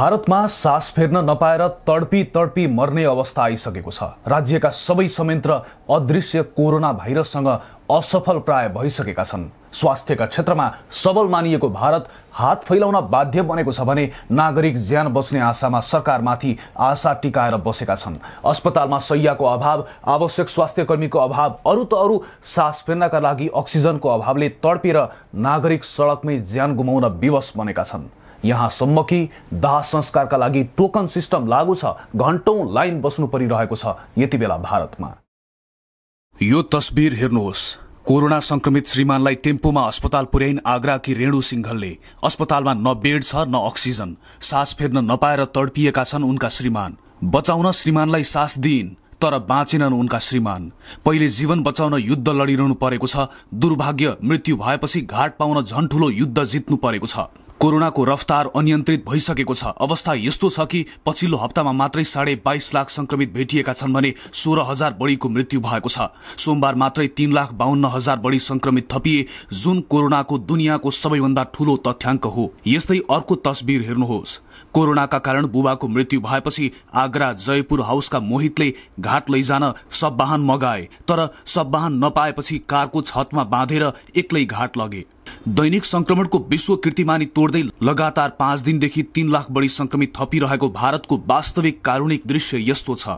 भारतमा सास फेर्न नपाएर तडपी तडपी मर्ने अवस्था आइसकेको छ। राज्यका सबै संयन्त्र अदृश्य कोरोना भाइरससँग असफल प्राय भइसकेका छन्। स्वास्थ्यका क्षेत्रमा सबल मानिएको भारत हात फैलाउन बाध्य बनेको छ भने नागरिक ज्यान बच्ने आशामा सरकारमाथि आशा टिकाएर बसेका छन्। अस्पतालमा शय्याको अभाव, आवश्यक स्वास्थ्य कर्मीको अभाव, अरू सास फेर्नका लागि अक्सिजनको अभावले तडपेर नागरिक सडकमै ज्यान गुमाउन विवश बनेका छन्। यहाँसम्म कि दाह संस्कारका लागि टोकन सिस्टम लागू छ, घण्टौं लाइन बस्नु परिरहेको छ यति बेला भारतमा। यो तस्बिर हेर्नुहोस्। कोरोना संक्रमित श्रीमानलाई टेम्पोमा अस्पताल पुर्याइन् आगराकी रेणु सिंघलले। अस्पतालमा न बेड छ न अक्सिजन। सास फेर्न नपाएर तडपिएका छन् उनका श्रीमान। बचाउन श्रीमानलाई सास दिइन् तर बाँचेनन् उनका श्रीमान। पहिले जीवन बचाउन युद्ध लडिरहनु परेको छ। दुर्भाग्य मृत्यु भएपछि घाट पाउन झन् ठूलो युद्ध जित्नु परेको छ। कोरोनाको रफ्तार अनियन्त्रित भइसकेको छ। अवस्था यस्तो छ कि पछिल्लो हप्तामा मात्रै 22.5 लाख संक्रमित भेटिएका छन् भने 16,000 बढीको मृत्यु भएको छ। सोमबार मात्रै 3,52,000 बढी संक्रमित थपिए, जुन कोरोनाको दुनियाँको सबैभन्दा ठूलो तथ्याङ्क हो। यस्तै अर्को तस्बिर हेर्नुहोस्। कोरोनाका कारण बुबाको मृत्यु भएपछि आगरा जयपुर हाउसका मोहितले घाट लैजान सबवाहन मगाए, तर सबवाहन नपाएपछि कारको छतमा बाँधेर एक्लै घाट लगे। दैनिक संक्रमणको विश्व कीर्तिमानी तोड्दै लगातार 5 दिनदेखि 3 लाख बढी संक्रमित थपिरहेको भारतको वास्तविक कारुणिक दृश्य यस्तो छ।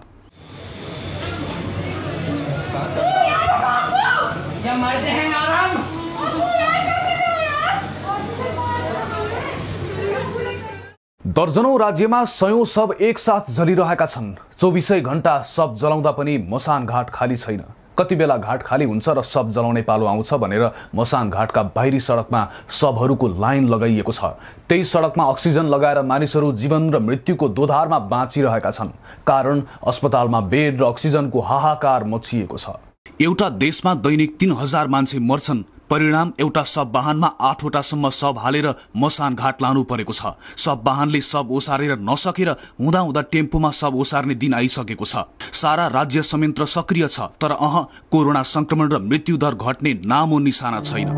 दर्जनौं राज्यमा सयौं शव एकसाथ जलिरहेका छन्। 24 घण्टा शव जलाउँदा पनि मसान घाट खाली छैन। कति बेला घाट खाली हुन्छ र शव जलाउने पालो आउँछ भनेर मसान घाटका बाहिरी सडकमा शवहरूको लाइन लगाइएको छ। त्यही सडकमा अक्सिजन लगाएर मानिसहरू जीवन र मृत्युको दोधारमा बाँचिरहेका छन्। कारण अस्पतालमा बेड र अक्सिजनको हाहाकार मचिएको छ। एउटा देशमा दैनिक 3,000 मान्छे मर्छन्। परिणाम एउटा शव वाहनमा 8 वटासम्म शव हालेर मसान घाट लानु परेको छ। शव वाहनले शव ओसारेर नसकेर हुँदा टेम्पोमा शव ओसार्ने दिन आइसकेको छ। सारा राज्य संयन्त्र सक्रिय छ, तर कोरोना संक्रमण र मृत्युदर घट्ने नामो निशाना छैन।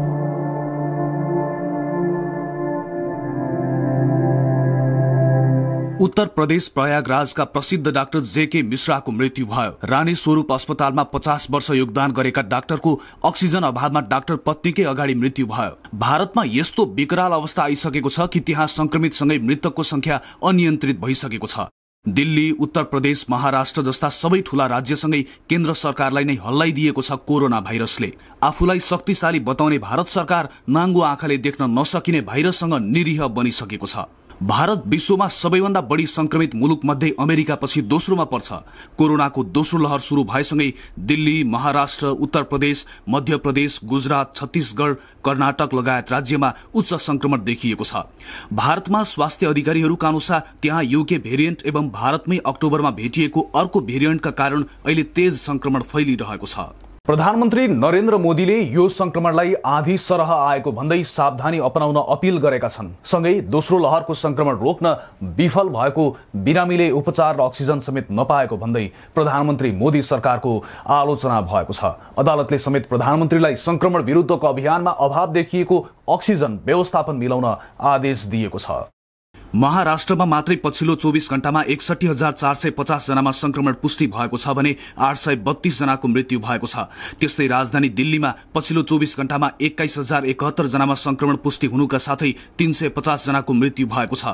उत्तर प्रदेश प्रयागराजका प्रसिद्ध डाक्टर जेके मिश्राको मृत्यु भयो। रानी स्वरूप अस्पतालमा 50 वर्ष योगदान गरेका डाक्टरको अक्सिजन अभावमा डाक्टर पत्नीकै अगाडि मृत्यु भयो। भारतमा यस्तो विकराल अवस्था आइसकेको छ कि त्यहाँ संक्रमितसँगै मृतकको संख्या अनियन्त्रित भइसकेको छ। दिल्ली, उत्तर प्रदेश, महाराष्ट्र जस्ता सबै ठूला राज्यसँगै केन्द्र सरकारलाई नै हल्लाइदिएको छ कोरोना भाइरसले। आफूलाई शक्तिशाली बताउने भारत सरकार नाङ्गो आँखाले देख्न नसकिने भाइरससँग निरीह बनिसकेको छ। भारत विश्वमा सबैभन्दा बढी संक्रमित मुलुक मध्ये अमेरिकापछि दोस्रोमा पर्छ। कोरोनाको दोस्रो लहर शुरू भएसँगै दिल्ली, महाराष्ट्र, उत्तर प्रदेश, मध्य प्रदेश, गुजरात, छत्तीसगढ़, कर्नाटक लगायत राज्यमा उच्च संक्रमण देखिएको छ। भारतमा स्वास्थ्य अधिकारीहरूका अनुसार त्यहाँ युके भेरिएन्ट एवं भारतमै अक्टोबरमा भेटिएको अर्को भेरिएन्टका कारण अहिले तेज संक्रमण फैलिरहेको छ। प्रधानमन्त्री नरेन्द्र मोदीले यो संक्रमणलाई आधी सरह आएको भन्दै सावधानी अपनाउन अपील गरेका छन्। सँगै दोस्रो लहरको संक्रमण रोक्न विफल भएको बिरामीले उपचार र अक्सिजन समेत नपाएको भन्दै प्रधानमन्त्री मोदी सरकारको आलोचना भएको छ। अदालतले समेत प्रधानमन्त्रीलाई संक्रमण विरुद्धको अभियानमा अभाव देखिएको अक्सिजन व्यवस्थापन मिलाउन आदेश दिएको छ। महाराष्ट्रमा मात्रै पछिल्लो 24 घण्टामा 61,450 जनामा संक्रमण पुष्टि भएको छ भने 832 जनाको मृत्यु भएको छ। त्यस्तै राजधानी दिल्लीमा पछिल्लो 24 घण्टामा 21,071 जनामा संक्रमण पुष्टि हुनुका साथै 350 जनाको मृत्यु भएको छ।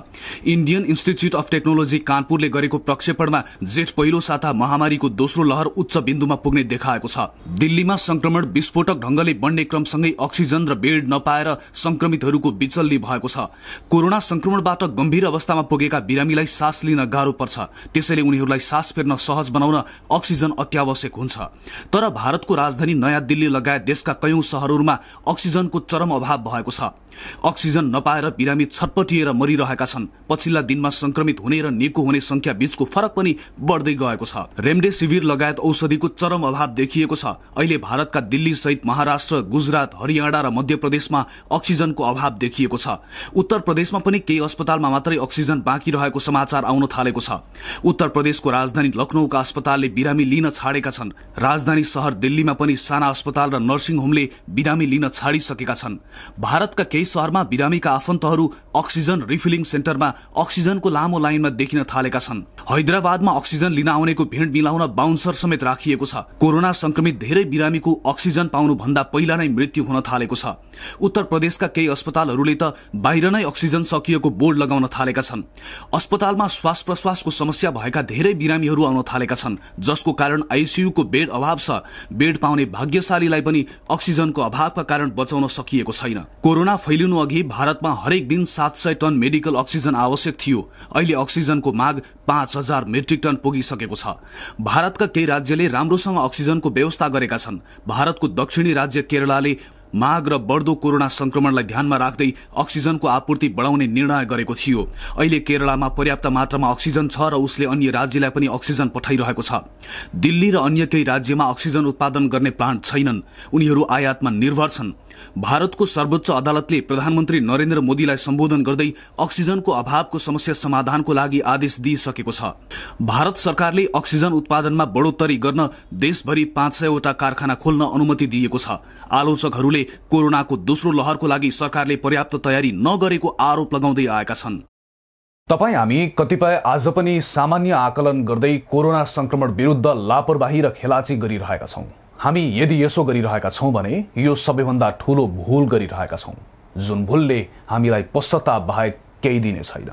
इन्डियन इन्स्टिच्युट अफ टेक्नोलोजी कानपुरले गरेको प्रक्षेपणमा जेठ पहिलो साता महामारीको दोस्रो लहर उच्च बिन्दुमा पुग्ने देखाएको छ। दिल्लीमा संक्रमण विस्फोटक ढंगले बढ्ने क्रमसँगै अक्सिजन र बेड नपाएर संक्रमितहरूको बिचल्ली भएको छ। कोरोना संक्रमणबाट गम्भीर अवस्थामा पुगेका बिरामीलाई सास लिन गाह्रो पर्छ। त्यसैले उनीहरूलाई सास फेर्न सहज बनाउन अक्सिजन अत्यावश्यक हुन्छ। तर भारतको राजधानी नयाँ दिल्ली लगायत देशका कयौं शहरहरूमा अक्सिजनको चरम अभाव भएको छ। अक्सिजन नपाएर बिरामी छटपटिएर मरिरहेका छन्। पछिल्ला दिनमा संक्रमित हुने र निको हुने संख्या बीचको फरक पनि बढ्दै गएको छ। रेमडेसिभिर लगायत औषधिको चरम अभाव देखिएको छ। अहिले भारतका दिल्ली सहित महाराष्ट्र, गुजरात, हरियाणा र मध्य प्रदेशमा अक्सिजनको अभाव देखिएको छ। उत्तर प्रदेशमा पनि केही अस्पतालमा मात्रै अक्सिजन बाँकी रहेको समाचार आउन थालेको छ। उत्तर प्रदेशको राजधानी लखनऊका अस्पतालले बिरामी लिन छाडेका छन्। राजधानी शहर दिल्लीमा पनि साना अस्पताल र नर्सिङ होमले बिरामी लिन छाडिसकेका छन्। भारतका केही शहरमा बिरामीका आफन्तहरू अक्सिजन रिफिलिङ सेन्टरमा अक्सिजनको लामो लाइनमा देखिन थालेका छन्। हैदराबादमा अक्सिजन लिन आउनेको भिड मिलाउन बाउन्सर समेत राखिएको छ। कोरोना संक्रमित धेरै बिरामीको अक्सिजन पाउनु भन्दा पहिला नै मृत्यु हुन थालेको छ। उत्तर प्रदेशका केही अस्पतालहरूले त बाहिर नै अक्सिजन सकिएको बोर्ड लगाउन थालेका छन्। अस्पतालमा श्वास प्रश्वासको समस्या भएका धेरै बिरामीहरू आउन थालेका छन्, जसको कारण आईसीयूको बेड अभाव छ। बेड पाउने भाग्यशालीलाई पनि अक्सिजनको अभावका कारण बचाउन सकिएको छैन। कोरोना फैलिनु अघि भारतमा हरेक दिन 700 टन मेडिकल अक्सिजन आवश्यक थियो। अहिले अक्सिजनको माग 5000 मेट्रिक टन पुगिसकेको छ। भारतका केही राज्यले राम्रोसँग अक्सिजनको व्यवस्था गरेका छन्। भारतको दक्षिणी राज्य केरलाले माग र बढ्दो कोरोना संक्रमणलाई ध्यानमा राख्दै अक्सिजनको आपूर्ति बढाउने निर्णय गरेको थियो। अहिले केरलामा पर्याप्त मात्रामा अक्सिजन छ र उसले अन्य राज्यलाई पनि अक्सिजन पठाइरहेको छ। दिल्ली र अन्य केही राज्यमा अक्सिजन उत्पादन गर्ने प्लान्ट छैनन्, उनीहरू आयातमा निर्भर छन्। भारतको सर्वोच्च अदालतले प्रधानमन्त्री नरेन्द्र मोदीलाई सम्बोधन गर्दै अक्सिजनको अभावको समस्या समाधानको लागि आदेश दिइसकेको छ। भारत सरकारले अक्सिजन उत्पादनमा बढोत्तरी गर्न देशभरि 500 वटा कारखाना खोल्न अनुमति दिएको छ। आलोचकहरूले कोरोनाको दोस्रो लहरको लागि सरकारले पर्याप्त तयारी नगरेको आरोप लगाउँदै आएका छन्। तपाई हामी कतिपय आज पनि सामान्य आकलन गर्दै कोरोना संक्रमण विरुद्ध लापरवाही र खेलाची गरिरहेका छौं। हामी यदि यसो गरिरहेका छौं भने यो सबैभन्दा ठूलो भूल गरिरहेका छौं, जुन भूलले हामीलाई पश्चाताप बाहेक केही दिने छैन।